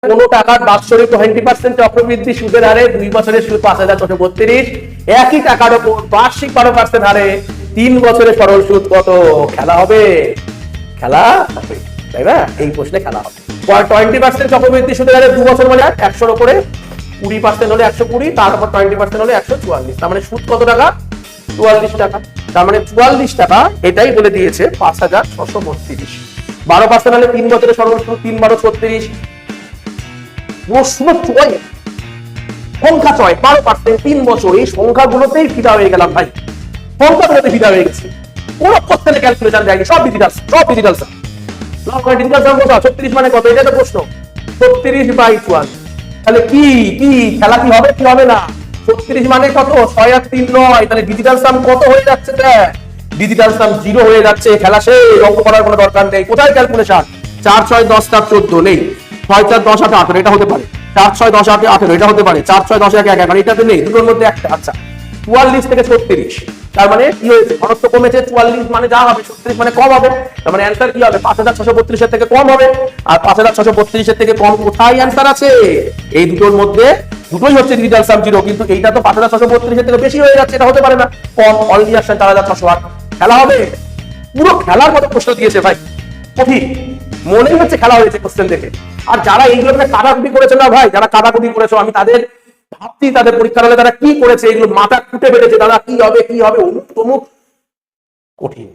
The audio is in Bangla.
কোনো টাকার বাৎসরিক 20% চক্রবৃদ্ধি সুদের হারে 2 বছরের সুদ 5,632, একই টাকার উপর বার্ষিক 12% হারে 3 বছরের সরল সুদ কত? খেলা হবে, খেলা হবে, তাই না? এই প্রশ্নে খেলা হবে। 20% চক্রবৃদ্ধি সুদের হারে 2 বছর মানে 100-র উপরে 20% হলে 120, তারপর 20% হলে 144, তার মানে সুদ কত টাকা? 44 টাকা। তার মানে 44 টাকা, এটাই বলে দিয়েছে 5,632। 12% হলে 3 বছরের সরল সুদ 3 × 36। প্রশ্ন চয়, সংখ্যা চয়, 12%, 3 বছর, এই সংখ্যাগুলোতেই ফিদা হয়ে গেলাম ভাই, সংখ্যাগুলোতে ফিদা হয়ে গেছে। কোন কোশ্চেনে ক্যালকুলেশন দেয়নি, সব ডিজিটাল, সব ডিজিটাল। ডিজিটাল সাম কত? 36 মানে কত? এটা তো প্রশ্ন। 36/4, তাহলে কি কি খেলা কি হবে কি হবে না? 36 মানে কত? 6 আর 3 9, তাহলে ডিজিটাল সাম কত হয়ে যাচ্ছে? ডিজিটাল সাম 0 হয়ে যাচ্ছে। খেলা সেই, অঙ্ক করার কোনো দরকার নেই। কোথায় ক্যালকুলেশন? 4 6 10 14 নেই, 6 4 10 8 18, এটা হতে পারে। 4 6 10 8 18, এটা হতে পারে। 4 6 10 1 1, মানে এটাতে নেই, দুটোর মধ্যে একটা। আচ্ছা, 44 থেকে 36, তার মানে কি হয়েছে? ঘনত্ব কমেছে। 44 মানে যা হবে, 36 মানে কম হবে। তার মানে অ্যান্সার কি হবে? 5,632 এর থেকে কম হবে। আর 5,632 এর থেকে কম কোথায় অ্যান্সার আছে? এই দুটোর মধ্যে দুটোই হচ্ছে ডিজিটাল সাম 0, কিন্তু এইটা তো 5,632 এর থেকে বেশি হয়ে যাচ্ছে, এটা হতে পারে না। কম, অলরেডি আসছে 4,608। খেলা হবে, পুরো খেলার মতো প্রশ্ন দিয়েছে ভাই, কঠিন মনে হচ্ছে খেলা হয়েছে কোশ্চেন দেখে। আর যারা এইগুলো কাটাকুটি করেছে না ভাই, যারা কাটাকুটি করেছো, আমি তাদের ভাবছি তাদের পরীক্ষার হলে তারা কি করেছে, এগুলো মাথা খুঁটে ফেলেছে, তারা কি হবে কি হবে, অমুক তমুক, কঠিন।